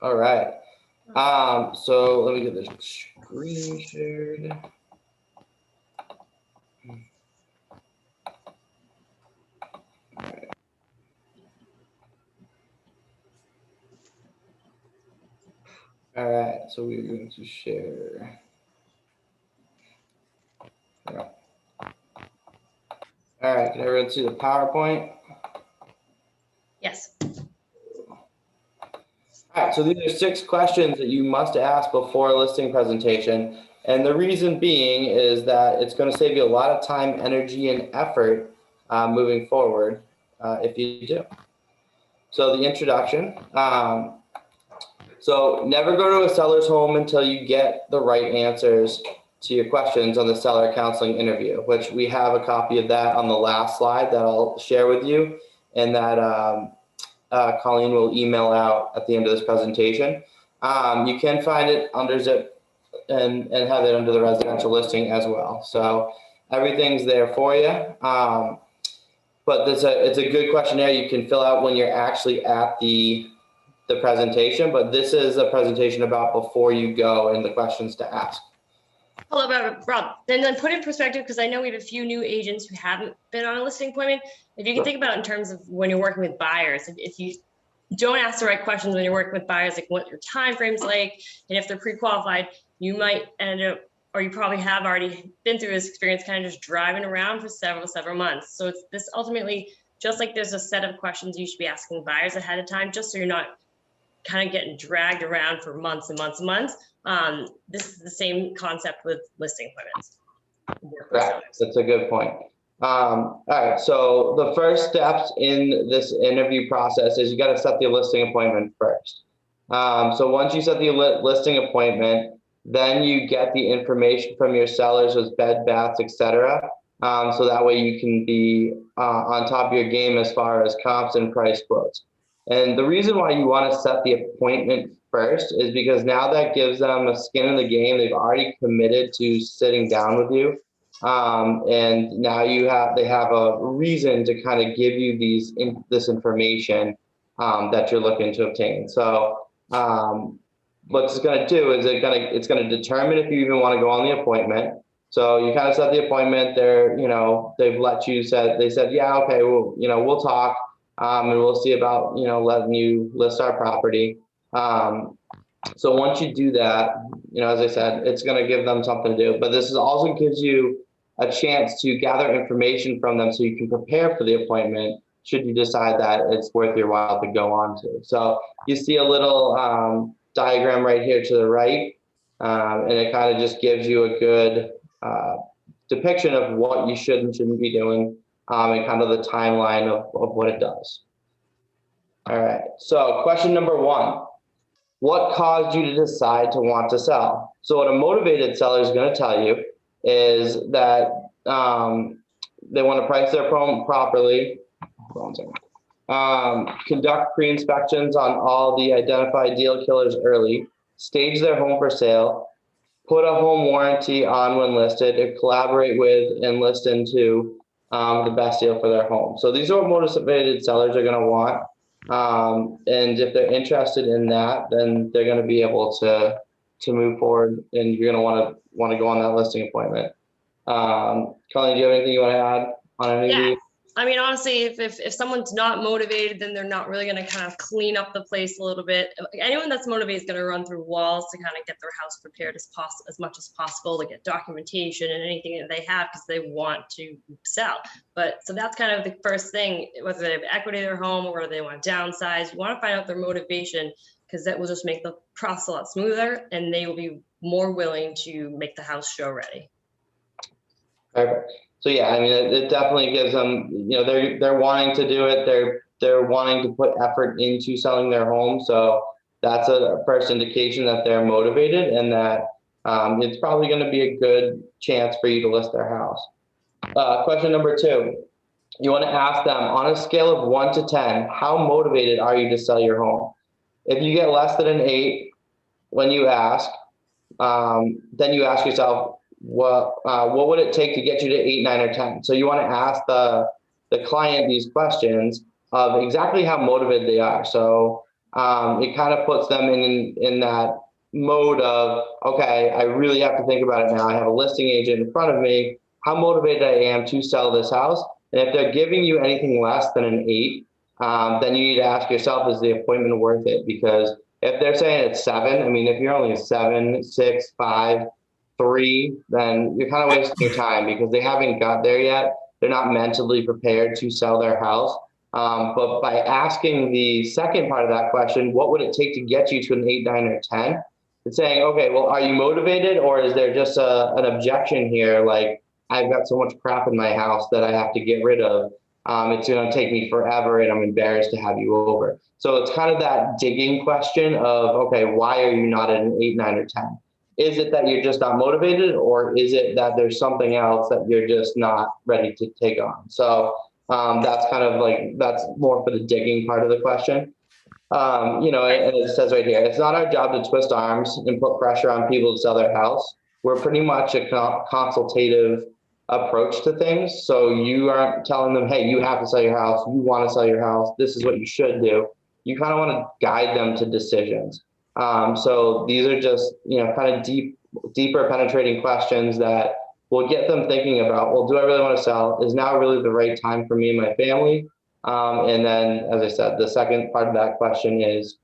All right. So let me get the screen shared. All right, so we're going to share. Yeah. All right, can everyone see the PowerPoint? Yes. All right, so these are 6 questions that you must ask before a listing presentation. And the reason being is that it's going to save you a lot of time, energy, and effort moving forward if you do. So the introduction. So never go to a seller's home until you get the right answers to your questions on the seller counseling interview, which we have a copy of that on the last slide that I'll share with you, and that Colleen will email out at the end of this presentation. You can find it under Zip and have it under the residential listing as well. So everything's there for you. But it's a good questionnaire you can fill out when you're actually at the presentation, but this is a presentation about before you go and the questions to ask. Hello, Rob. Then put in perspective, because I know we have a few new agents who haven't been on a listing appointment. If you can think about it in terms of when you're working with buyers, if you don't ask the right questions when you're working with buyers, like what your time frame's like, and if they're pre-qualified, you might end up, or you probably have already been through this experience, kind of just driving around for several months. So it's this ultimately, just like there's a set of questions you should be asking buyers ahead of time, just so you're not kind of getting dragged around for months and months and months. This is the same concept with listing appointments. Right, that's a good point. All right, so the first steps in this interview process is you got to set the listing appointment first. So once you set the listing appointment, then you get the information from your sellers with bed, baths, etc. So that way you can be on top of your game as far as comps and price quotes. And the reason why you want to set the appointment first is because now that gives them a skin in the game. They've already committed to sitting down with you. And now they have a reason to kind of give you this information that you're looking to obtain. So what it's going to do is it's going to determine if you even want to go on the appointment. So you kind of set the appointment. They've let you they said, yeah, okay, well, we'll talk. And we'll see about, letting you list our property. So once you do that, as I said, it's going to give them something to do. But this also gives you a chance to gather information from them so you can prepare for the appointment should you decide that it's worth your while to go on to. So you see a little diagram right here to the right, and it kind of just gives you a good depiction of what you should and shouldn't be doing. And kind of the timeline of what it does. All right, so question number 1, what caused you to decide to want to sell? So what a motivated seller is going to tell you is that they want to price their home properly, conduct pre-inspections on all the identified deal killers early, stage their home for sale, put a home warranty on when listed, or collaborate with and list into the best deal for their home. So these are what motivated sellers are going to want. And if they're interested in that, then they're going to be able to move forward, and you're going to want to go on that listing appointment. Colleen, do you have anything you want to add on any of these? I mean, honestly, if someone's not motivated, then they're not really going to kind of clean up the place a little bit. Anyone that's motivated is going to run through walls to kind of get their house prepared as much as possible, to get documentation and anything that they have because they want to sell. So that's kind of the first thing, whether they have equity in their home or whether they want to downsize. You want to find out their motivation, because that will just make the process a lot smoother, and they will be more willing to make the house show ready. Perfect. So yeah, I mean, it definitely gives them, they're wanting to do it. They're wanting to put effort into selling their home. So that's a first indication that they're motivated, and that it's probably going to be a good chance for you to list their house. Question number 2, you want to ask them, on a scale of 1 to 10, how motivated are you to sell your home? If you get less than an 8 when you ask, then you ask yourself, what would it take to get you to 8, 9, or 10? So you want to ask the client these questions of exactly how motivated they are. So it kind of puts them in that mode of, okay, I really have to think about it now. I have a listing agent in front of me, how motivated I am to sell this house. And if they're giving you anything less than an 8, then you need to ask yourself, is the appointment worth it? Because if they're saying it's 7, I mean, if you're only a 7, 6, 5, 3, then you're kind of wasting your time because they haven't got there yet. They're not mentally prepared to sell their house. But by asking the second part of that question, what would it take to get you to an 8, 9, or 10? It's saying, okay, well, are you motivated, or is there just an objection here? Like, I've got so much crap in my house that I have to get rid of. It's going to take me forever and I'm embarrassed to have you over. So it's kind of that digging question of, okay, why are you not at an 8, 9, or 10? Is it that you're just not motivated, or is it that there's something else that you're just not ready to take on? So that's kind of like, that's more for the digging part of the question. And it says right here, it's not our job to twist arms and put pressure on people to sell their house. We're pretty much a consultative approach to things. So you aren't telling them, hey, you have to sell your house. You want to sell your house. This is what you should do. You kind of want to guide them to decisions. So these are just, kind of deeper penetrating questions that will get them thinking about, well, do I really want to sell? Is now really the right time for me and my family? And then, as I said, the second part of that question is,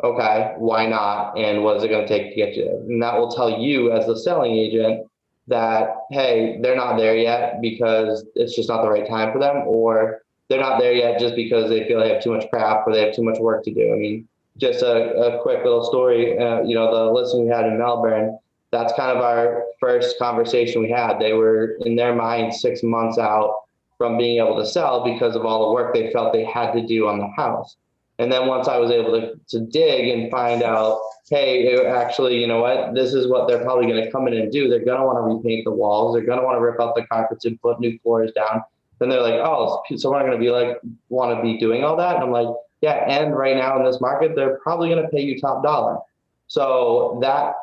okay, why not? And what is it going to take to get you there? And that will tell you as the selling agent that, hey, they're not there yet because it's just not the right time for them, or they're not there yet just because they feel they have too much crap or they have too much work to do. I mean, just a quick little story, the listing we had in Melbourne, that's kind of our first conversation we had. They were, in their mind, 6 months out from being able to sell because of all the work they felt they had to do on the house. And then once I was able to dig and find out, hey, actually, you know what, this is what they're probably going to come in and do. They're going to want to repaint the walls. They're going to want to rip out the carpets and put new floors down. Then they're like, oh, so we're going to be like, want to be doing all that? And I'm like, yeah. And right now in this market, they're probably going to pay you top dollar. So that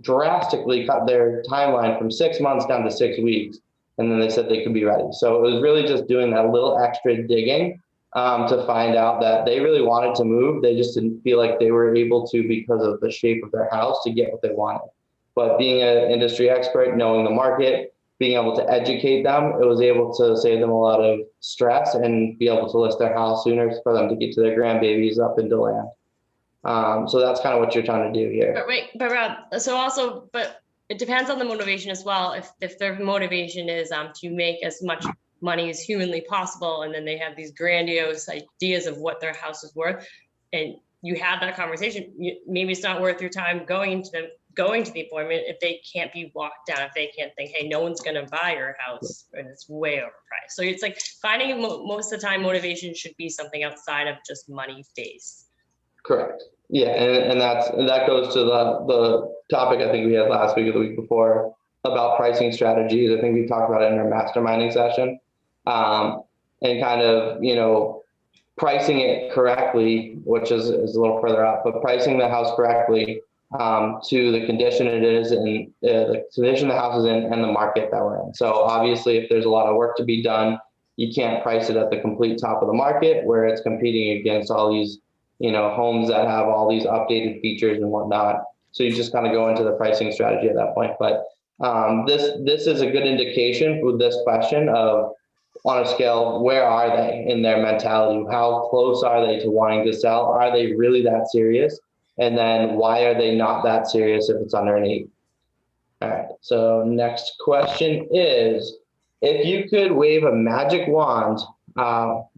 drastically cut their timeline from 6 months down to 6 weeks. And then they said they could be ready. So it was really just doing that little extra digging to find out that they really wanted to move. They just didn't feel like they were able to because of the shape of their house to get what they wanted. But being an industry expert, knowing the market, being able to educate them, it was able to save them a lot of stress and be able to list their house sooner for them to get to their grandbabies up into land. So that's kind of what you're trying to do here. But Rob, but it depends on the motivation as well. If their motivation is to make as much money as humanly possible, and then they have these grandiose ideas of what their house is worth, and you have that conversation, maybe it's not worth your time going to the appointment if they can't be walked down, if they can't think, hey, no one's going to buy your house and it's way overpriced. So it's like finding most of the time motivation should be something outside of just money based. Correct. Yeah, and that goes to the topic I think we had last week or the week before about pricing strategies. I think we talked about it in our masterminding session, and kind of pricing it correctly, which is a little further up, but pricing the house correctly to the condition it is and the condition the house is in and the market that we're in. So obviously, if there's a lot of work to be done, you can't price it at the complete top of the market where it's competing against all these homes that have all these updated features and whatnot. So you just kind of go into the pricing strategy at that point. But this is a good indication with this question of, on a scale, where are they in their mentality? How close are they to wanting to sell? Are they really that serious? And then why are they not that serious if it's under an 8? All right, so next question is, if you could wave a magic wand,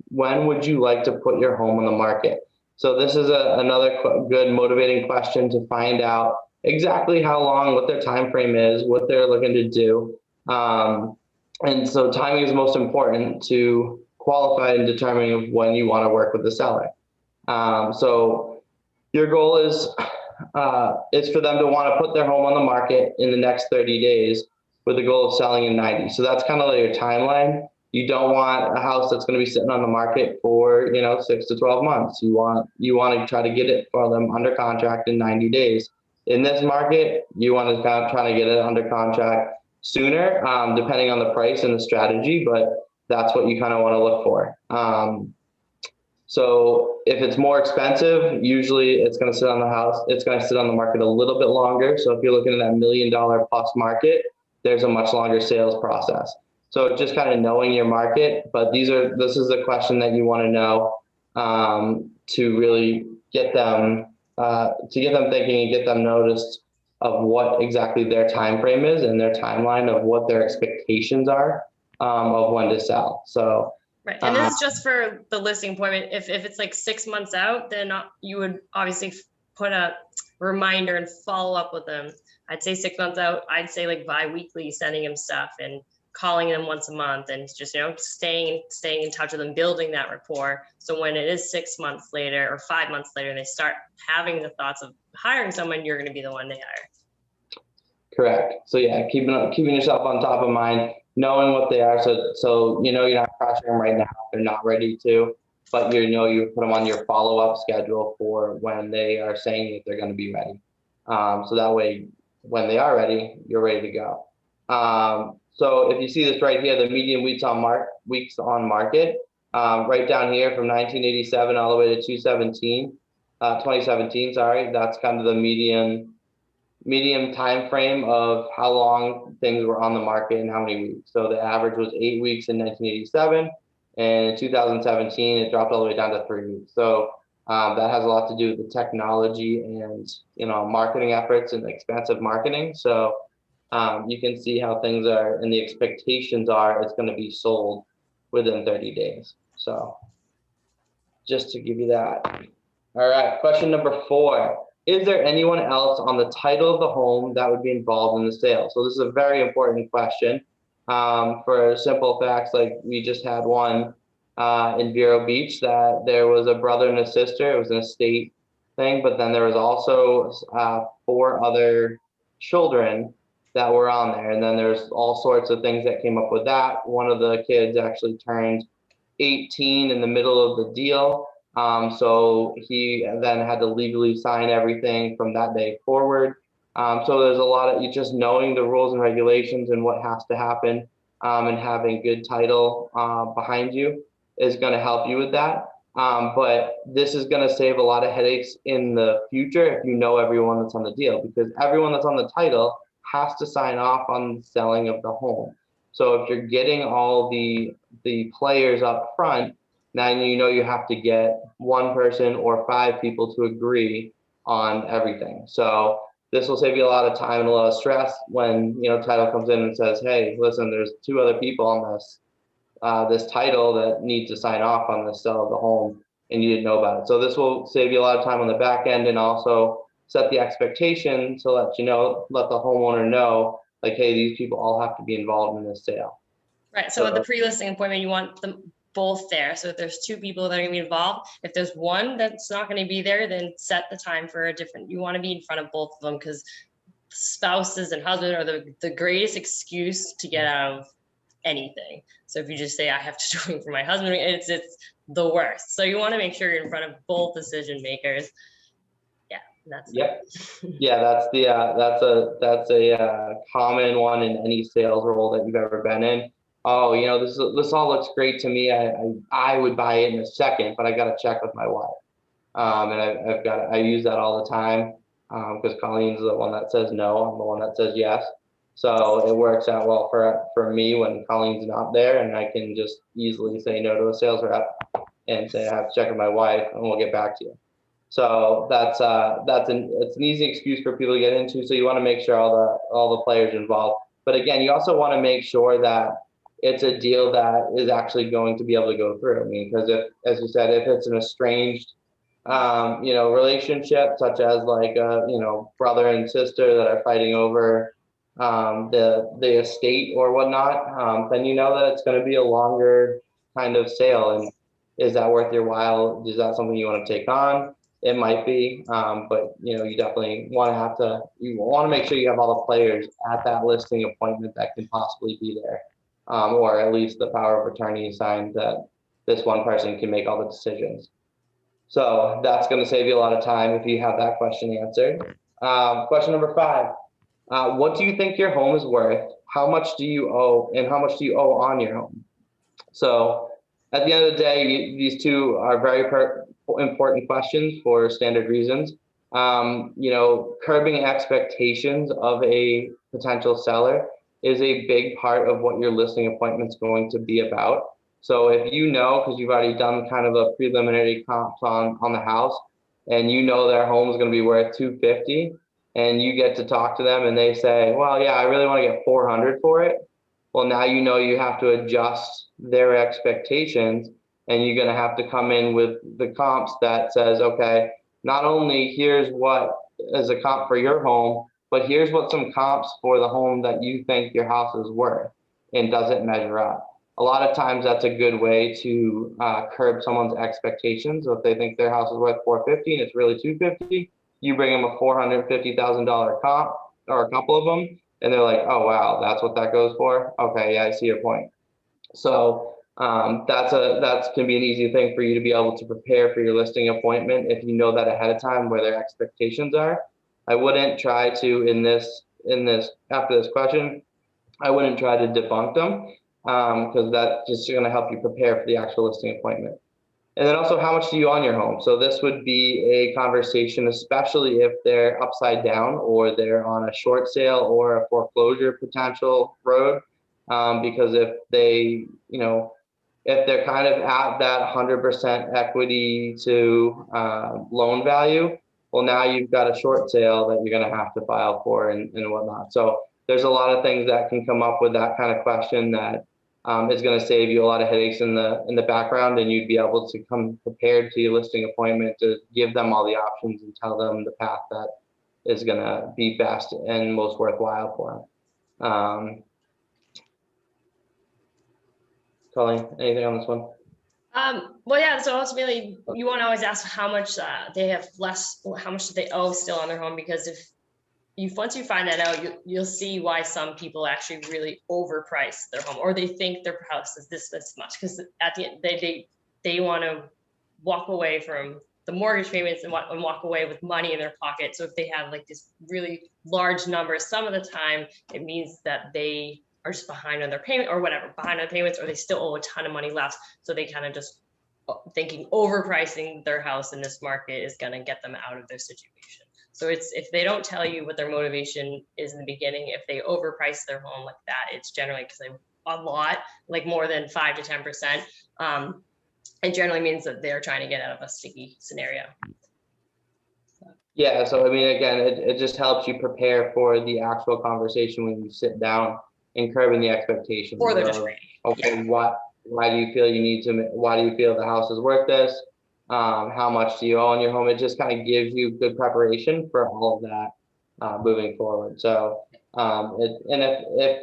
when would you like to put your home on the market? So this is another good motivating question to find out exactly how long, what their time frame is, what they're looking to do. And so timing is most important to qualify in determining when you want to work with the seller. So your goal is for them to want to put their home on the market in the next 30 days with the goal of selling in 90. So that's kind of like your timeline. You don't want a house that's going to be sitting on the market for 6 to 12 months. You want to try to get it for them under contract in 90 days. In this market, you want to kind of try to get it under contract sooner, depending on the price and the strategy, but that's what you kind of want to look for. So if it's more expensive, usually it's going to sit on the house. It's going to sit on the market a little bit longer. So if you're looking at that $1 million plus market, there's a much longer sales process. So just kind of knowing your market, but this is a question that you want to know to really get them thinking and get them noticed of what exactly their time frame is and their timeline of what their expectations are of when to sell. So. Right, and this is just for the listing appointment. If it's like 6 months out, then you would obviously put a reminder and follow up with them. I'd say 6 months out. I'd say like bi-weekly, sending them stuff and calling them once a month, and just staying in touch with them, building that rapport. So when it is 6 months later or 5 months later, they start having the thoughts of hiring someone, you're going to be the one they hire. Correct. So yeah, keeping yourself on top of mind, knowing what they are. So you're not pressuring them right now. They're not ready to, but you put them on your follow-up schedule for when they are saying that they're going to be ready. So that way, when they are ready, you're ready to go. So if you see this right here, the median weeks on market, right down here from 1987 all the way to 2017, sorry, that's kind of the median time frame of how long things were on the market and how many weeks. So the average was 8 weeks in 1987, and in 2017 it dropped all the way down to 3 weeks. So that has a lot to do with the technology and marketing efforts and expensive marketing. So you can see how things are, and the expectations are it's going to be sold within 30 days. So just to give you that. All right, question number 4. Is there anyone else on the title of the home that would be involved in the sale? So this is a very important question for simple facts. Like we just had one in Vero Beach that there was a brother and a sister. It was an estate thing, but then there was also 4 other children that were on there. And then there's all sorts of things that came up with that. One of the kids actually turned 18 in the middle of the deal. So he then had to legally sign everything from that day forward. So there's a lot of just knowing the rules and regulations and what has to happen, and having good title behind you is going to help you with that. But this is going to save a lot of headaches in the future if you know everyone that's on the deal, because everyone that's on the title has to sign off on the selling of the home. So if you're getting all the players up front, now you have to get one person or 5 people to agree on everything. So this will save you a lot of time and a lot of stress when title comes in and says, hey, listen, there's 2 other people on this title that need to sign off on the sale of the home, and you didn't know about it. So this will save you a lot of time on the back end, and also set the expectation to let the homeowner know, like, hey, these people all have to be involved in this sale. Right. So at the pre-listing appointment, you want them both there. So if there's 2 people that are going to be involved, if there's one that's not going to be there, then set the time for a different. You want to be in front of both of them, because spouses and husband are the greatest excuse to get out of anything. So if you just say, I have to do it for my husband, it's the worst. So you want to make sure you're in front of both decision makers. Yep. Yeah, that's a common one in any sales role that you've ever been in. Oh, this all looks great to me. I would buy it in a second, but I got to check with my wife. And I use that all the time because Colleen's the one that says no. I'm the one that says yes. So it works out well for me when Colleen's not there, and I can just easily say no to a sales rep and say I have to check with my wife, and we'll get back to you. So it's an easy excuse for people to get into. So you want to make sure all the players involved. But again, you also want to make sure that it's a deal that is actually going to be able to go through. I mean, because as you said, if it's an estranged, relationship, such as like brother and sister that are fighting over the estate or whatnot, then that it's going to be a longer kind of sale. And is that worth your while? Is that something you want to take on? It might be, but you definitely want to make sure you have all the players at that listing appointment that can possibly be there, or at least the power of attorney signed that this one person can make all the decisions. So that's going to save you a lot of time if you have that question answered. Question number 5, what do you think your home is worth? How much do you owe, and how much do you owe on your home? So at the end of the day, these two are very important questions for standard reasons. Curbing expectations of a potential seller is a big part of what your listing appointment's going to be about. So if you know, because you've already done kind of a preliminary comps on the house, and you know their home is going to be worth 250, and you get to talk to them and they say, well, yeah, I really want to get 400 for it. Well, now you know you have to adjust their expectations, and you're going to have to come in with the comps that says, okay, not only here's what is a comp for your home, but here's what some comps for the home that you think your house is worth, and does it measure up. A lot of times that's a good way to curb someone's expectations. So if they think their house is worth 450 and it's really 250, you bring them a $450,000 comp or a couple of them, and they're like, oh wow, that's what that goes for. Okay, yeah, I see your point. So that's can be an easy thing for you to be able to prepare for your listing appointment if you know that ahead of time where their expectations are. I wouldn't try to in this after this question, I wouldn't try to debunk them, because that's just going to help you prepare for the actual listing appointment. And then also, how much do you own your home? So this would be a conversation, especially if they're upside down or they're on a short sale or a foreclosure potential road. Because if they, if they're kind of at that 100% equity to loan value, well, now you've got a short sale that you're going to have to file for and whatnot. So there's a lot of things that can come up with that kind of question that is going to save you a lot of headaches in the background, and you'd be able to come prepared to your listing appointment to give them all the options and tell them the path that is going to be best and most worthwhile for them. Colleen, anything on this one? Well, yeah, so ultimately you want to always ask how much they have less, how much do they owe still on their home, because if once you find that out, you'll see why some people actually really overprice their home, or they think their house is this much, because at the end they want to walk away from the mortgage payments and walk away with money in their pocket. So if they have like this really large number, some of the time it means that they are just behind on their payment or whatever, behind on payments, or they still owe a ton of money left. So they kind of just thinking overpricing their house in this market is going to get them out of their situation. So it's, if they don't tell you what their motivation is in the beginning, if they overprice their home like that, it's generally because they a lot, like more than 5 to 10%. It generally means that they're trying to get out of a sticky scenario. Yeah, so I mean, again, it just helps you prepare for the actual conversation when you sit down and curbing the expectations. Or they're just ready. Okay, yeah. Why do you feel you need to, why do you feel the house is worth this? How much do you own your home? It just kind of gives you good preparation for all of that moving forward. So, and if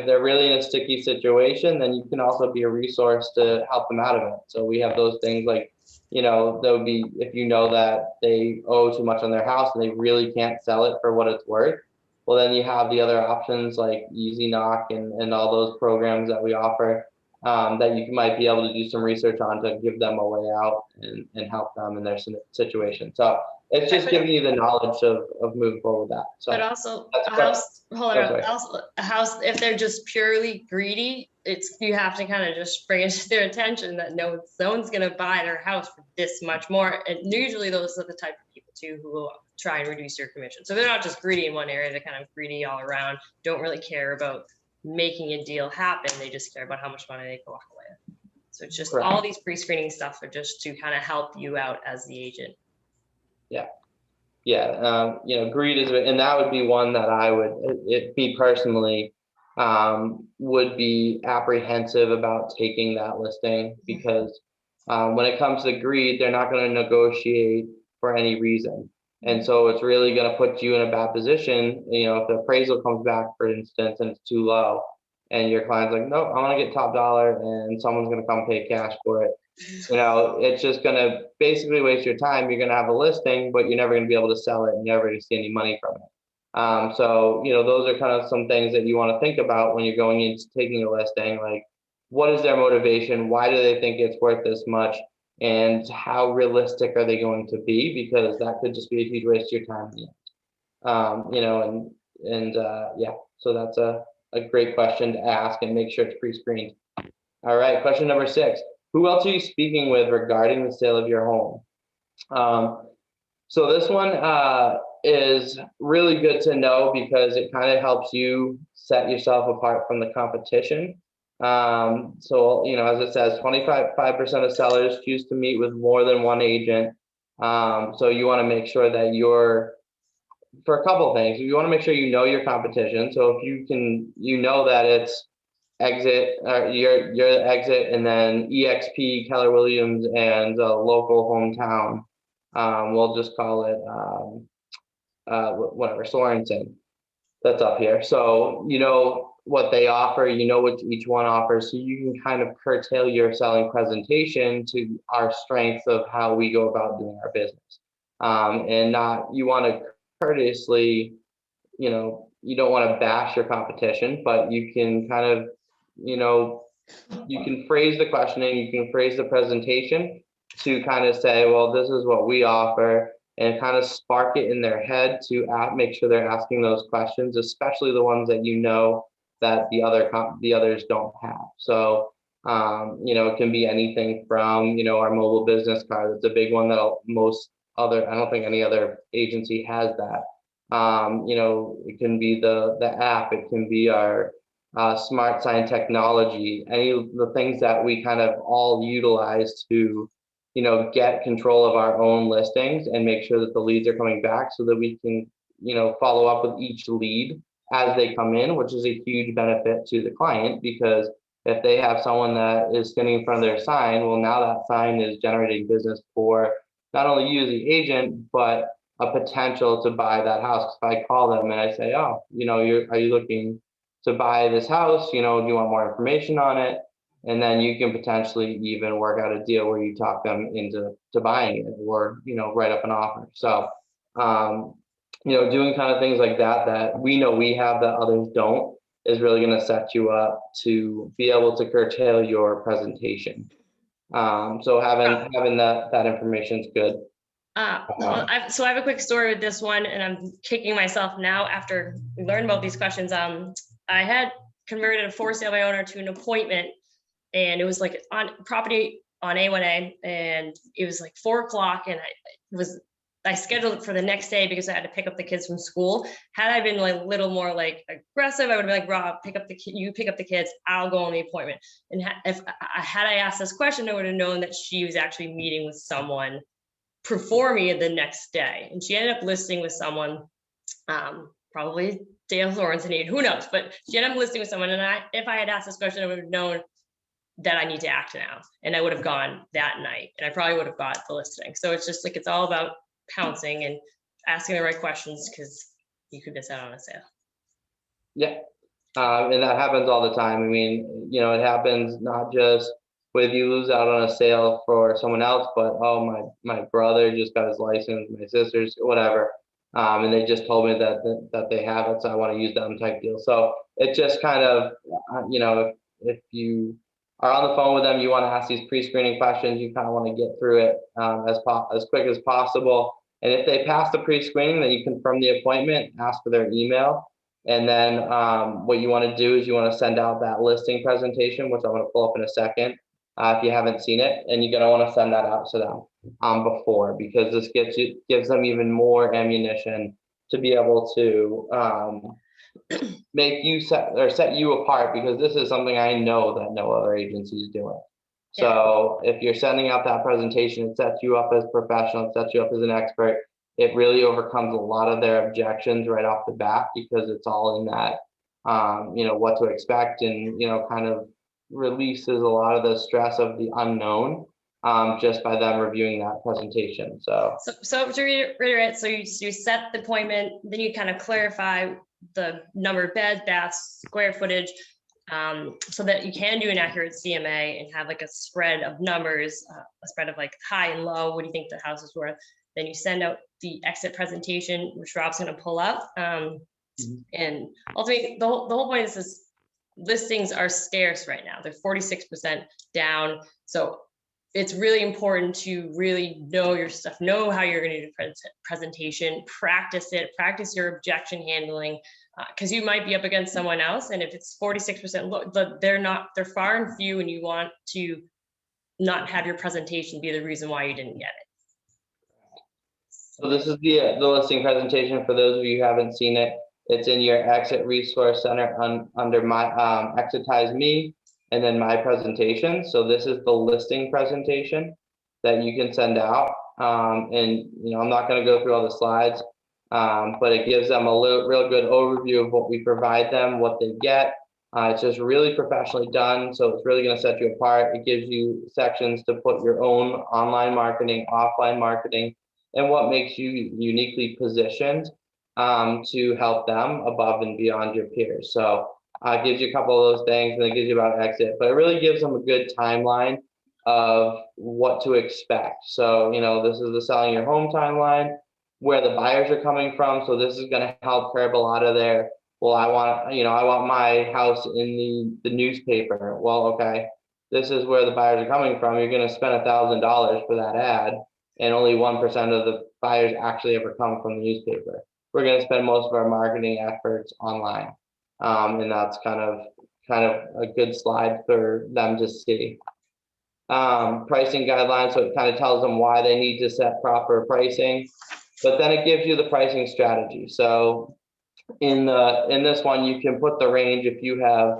they're really in a sticky situation, then you can also be a resource to help them out of it. So we have those things like, there would be, if you know that they owe too much on their house and they really can't sell it for what it's worth, well, then you have the other options like Easy Knock and all those programs that we offer, that you might be able to do some research on to give them a way out and help them in their situation. So it's just giving you the knowledge of moving forward with that. So, but also a house, hold on, also a house, if they're just purely greedy, you have to kind of just bring it to their attention that no one's going to buy their house for this much more. And usually those are the type of people too who will try and reduce your commission. So they're not just greedy in one area, they're kind of greedy all around, don't really care about making a deal happen. They just care about how much money they can walk away with. So it's just all these pre-screening stuff are just to kind of help you out as the agent. Yeah. Greed is, and that would be one that I would, me personally, would be apprehensive about taking that listing, because when it comes to greed, they're not going to negotiate for any reason. And so it's really going to put you in a bad position. If the appraisal comes back, for instance, and it's too low, and your client's like, nope, I want to get top dollar, and someone's going to come pay cash for it. It's just going to basically waste your time. You're going to have a listing, but you're never going to be able to sell it, and you're never going to see any money from it. So those are kind of some things that you want to think about when you're going into taking a listing. Like, what is their motivation? Why do they think it's worth this much? And how realistic are they going to be? Because that could just be a huge waste of your time. So that's a great question to ask, and make sure it's pre-screened. All right, question number 6. who else are you speaking with regarding the sale of your home? So this one is really good to know because it kind of helps you set yourself apart from the competition. So, as it says, 25% of sellers choose to meet with more than one agent. So you want to make sure that for a couple of things, you want to make sure you know your competition. So if that it's exit, you're the exit, and then EXP, Keller Williams, and local hometown. We'll just call it whatever, Sorensen. That's up here. So you know what they offer, you know what each one offers, so you can kind of curtail your selling presentation to our strengths of how we go about doing our business. And not, you want to courteously, you don't want to bash your competition, but you can kind of, you can phrase the questioning, you can phrase the presentation to kind of say, well, this is what we offer, and kind of spark it in their head to make sure they're asking those questions, especially the ones that that the others don't have. So, it can be anything from, our mobile business card. That's a big one that I don't think any other agency has that. It can be the app, it can be our smart sign technology, any of the things that we kind of all utilize to, get control of our own listings and make sure that the leads are coming back so that we can, follow up with each lead as they come in, which is a huge benefit to the client, because if they have someone that is standing in front of their sign, well, now that sign is generating business for not only you as the agent, but a potential to buy that house. If I call them and I say, oh, are you looking to buy this house? Do you want more information on it? And then you can potentially even work out a deal where you talk them into buying it, or, write up an offer. So, doing kind of things like that we know we have that others don't, is really going to set you up to be able to curtail your presentation. So having that information is good. So I have a quick story with this one, and I'm kicking myself now after we learned about these questions. I had converted a for sale by owner to an appointment, and it was like on property on A1A, and it was like 4:00, and I scheduled it for the next day because I had to pick up the kids from school. Had I been like a little more like aggressive, I would have been like, Rob, you pick up the kids, I'll go on the appointment. And had I asked this question, I would have known that she was actually meeting with someone before me the next day. And she ended up listing with someone, probably Dale Sorensen, who knows, but she ended up listing with someone. And if I had asked this question, I would have known that I need to act now. And I would have gone that night, and I probably would have got the listing. So it's just like, it's all about pouncing and asking the right questions, because you could miss out on a sale. Yeah. And that happens all the time. I mean, it happens not just with you lose out on a sale for someone else, but, oh, my brother just got his license, my sisters, whatever. And they just told me that they have it, so I want to use them type deal. So it just kind of, if you are on the phone with them, you want to ask these pre-screening questions, you kind of want to get through it as quick as possible. And if they pass the pre-screening, then you confirm the appointment, ask for their email. And then what you want to do is you want to send out that listing presentation, which I'm going to pull up in a second, if you haven't seen it, and you're going to want to send that out to them before, because this gives them even more ammunition to be able to make you set you apart, because this is something I know that no other agency is doing. So if you're sending out that presentation, it sets you up as professional, it sets you up as an expert. It really overcomes a lot of their objections right off the bat, because it's all in that, what to expect, and, kind of releases a lot of the stress of the unknown, just by them reviewing that presentation. So to reiterate, so you set the appointment, then you kind of clarify the number of beds, baths, square footage, so that you can do an accurate CMA and have like a spread of numbers, a spread of like high and low. What do you think the house is worth? Then you send out the exit presentation, which Rob's going to pull up. And ultimately, the whole point is listings are scarce right now. They're 46% down. So it's really important to really know your stuff, know how you're going to do the presentation, practice it, practice your objection handling, because you might be up against someone else. And if it's 46% low, they're far and few, and you want to not have your presentation be the reason why you didn't get it. So this is the listing presentation for those of you who haven't seen it. It's in your Exit Resource Center under my Exitize Me and then my presentation. So this is the listing presentation that you can send out. And I'm not going to go through all the slides, but it gives them a real good overview of what we provide them, what they get. It's just really professionally done, so it's really going to set you apart. It gives you sections to put your own online marketing, offline marketing, and what makes you uniquely positioned to help them above and beyond your peers. So it gives you a couple of those things, and it gives you about exit, but it really gives them a good timeline of what to expect. So, this is the selling your home timeline, where the buyers are coming from. So this is going to help curb a lot of their, well, I want my house in the newspaper. Well, okay, this is where the buyers are coming from. You're going to spend $1,000 for that ad, and only 1% of the buyers actually ever come from the newspaper. We're going to spend most of our marketing efforts online, and that's kind of a good slide for them to see. Pricing guidelines, so it kind of tells them why they need to set proper pricing, but then it gives you the pricing strategy. So in this one, you can put the range if you have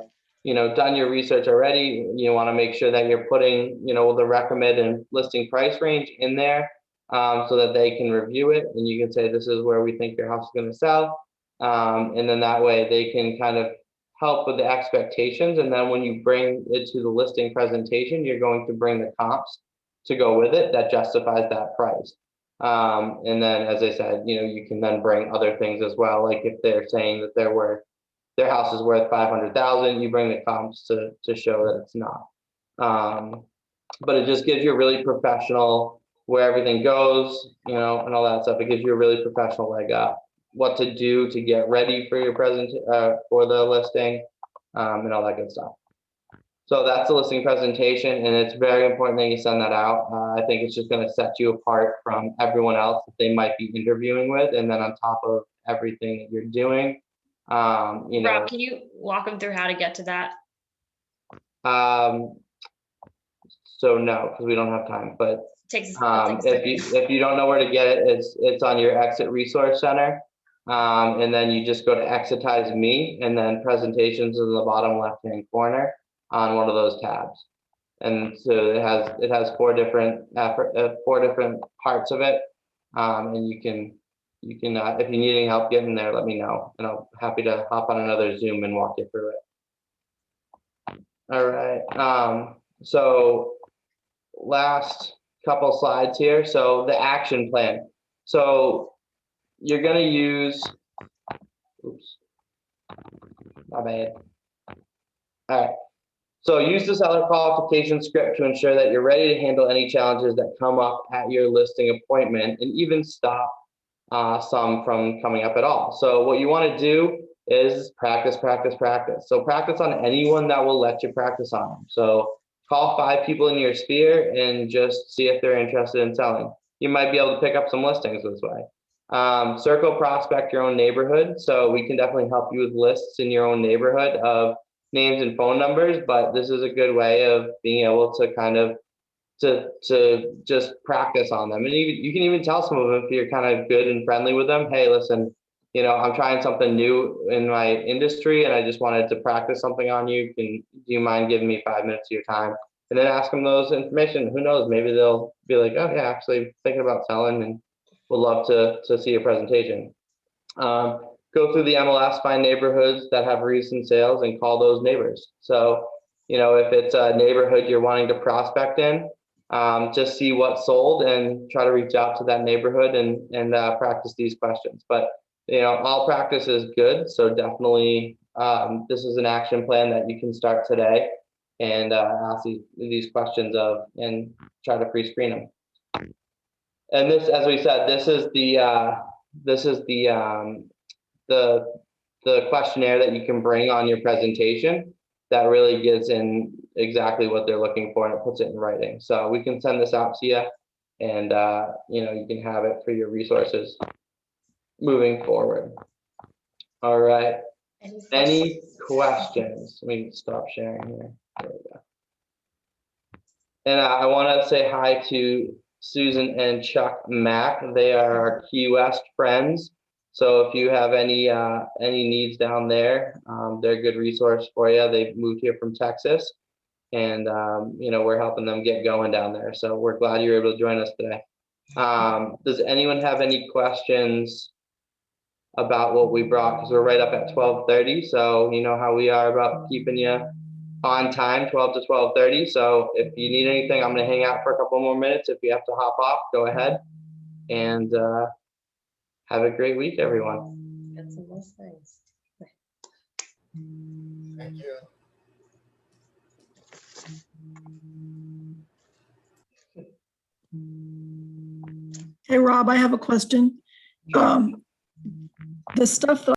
done your research already. You want to make sure that you're putting the recommended listing price range in there, so that they can review it, and you can say this is where we think your house is going to sell, and then that way they can kind of help with the expectations. And then when you bring it to the listing presentation, you're going to bring the comps to go with it that justifies that price. And then, as I said, you can then bring other things as well. Like if they're saying that their house is worth 500,000, you bring the comps to show that it's not. But it just gives you a really professional where everything goes, and all that stuff. It gives you a really professional leg up, what to do to get ready for your for the listing, and all that good stuff. So that's the listing presentation, and it's very important that you send that out. I think it's just going to set you apart from everyone else that they might be interviewing with, and then on top of everything that you're doing, Rob, can you walk them through how to get to that? So no, because we don't have time. But takes if you don't know where to get it, it's on your Exit Resource Center. And then you just go to Exitize Me, and then presentations in the bottom left-hand corner on one of those tabs. And so it has four different parts of it. And you can if you need any help getting there, let me know, and I'll be happy to hop on another Zoom and walk you through it. All right. So last couple slides here. So the action plan. So you're going to use, oops, my bad. All right. So use the seller qualification script to ensure that you're ready to handle any challenges that come up at your listing appointment, and even stop some from coming up at all. So what you want to do is practice. So practice on anyone that will let you practice on them. So call 5 people in your sphere and just see if they're interested in selling. You might be able to pick up some listings this way. Circle prospect your own neighborhood. So we can definitely help you with lists in your own neighborhood of names and phone numbers, but this is a good way of being able to kind of to just practice on them. And you can even tell some of them, if you're kind of good and friendly with them, hey, listen, I'm trying something new in my industry and I just wanted to practice something on you. Do you mind giving me 5 minutes of your time? And then ask them those information. Who knows, maybe they'll be like, oh yeah, actually thinking about selling and would love to see a presentation. Go through the MLS, find neighborhoods that have recent sales and call those neighbors. So, if it's a neighborhood you're wanting to prospect in, just see what sold and try to reach out to that neighborhood and practice these questions. But, all practice is good. So definitely, this is an action plan that you can start today and ask these questions and try to pre-screen them. And this, as we said, this is the questionnaire that you can bring on your presentation that really gets in exactly what they're looking for, and it puts it in writing. So we can send this out to you, and you can have it for your resources moving forward. All right. Any questions? Let me stop sharing here. There we go. And I want to say hi to Susan and Chuck Mack. They are our Key West friends. So if you have any needs down there, they're a good resource for you. They've moved here from Texas, and we're helping them get going down there. So we're glad you were able to join us today. Does anyone have any questions about what we brought? Because we're right up at 12:30, so you know how we are about keeping you on time, 12 to 12:30. So if you need anything, I'm going to hang out for a couple more minutes. If you have to hop off, go ahead, and have a great week, everyone. Got some nice things. Thank you. Hey, Rob, I have a question. Sure. The stuff that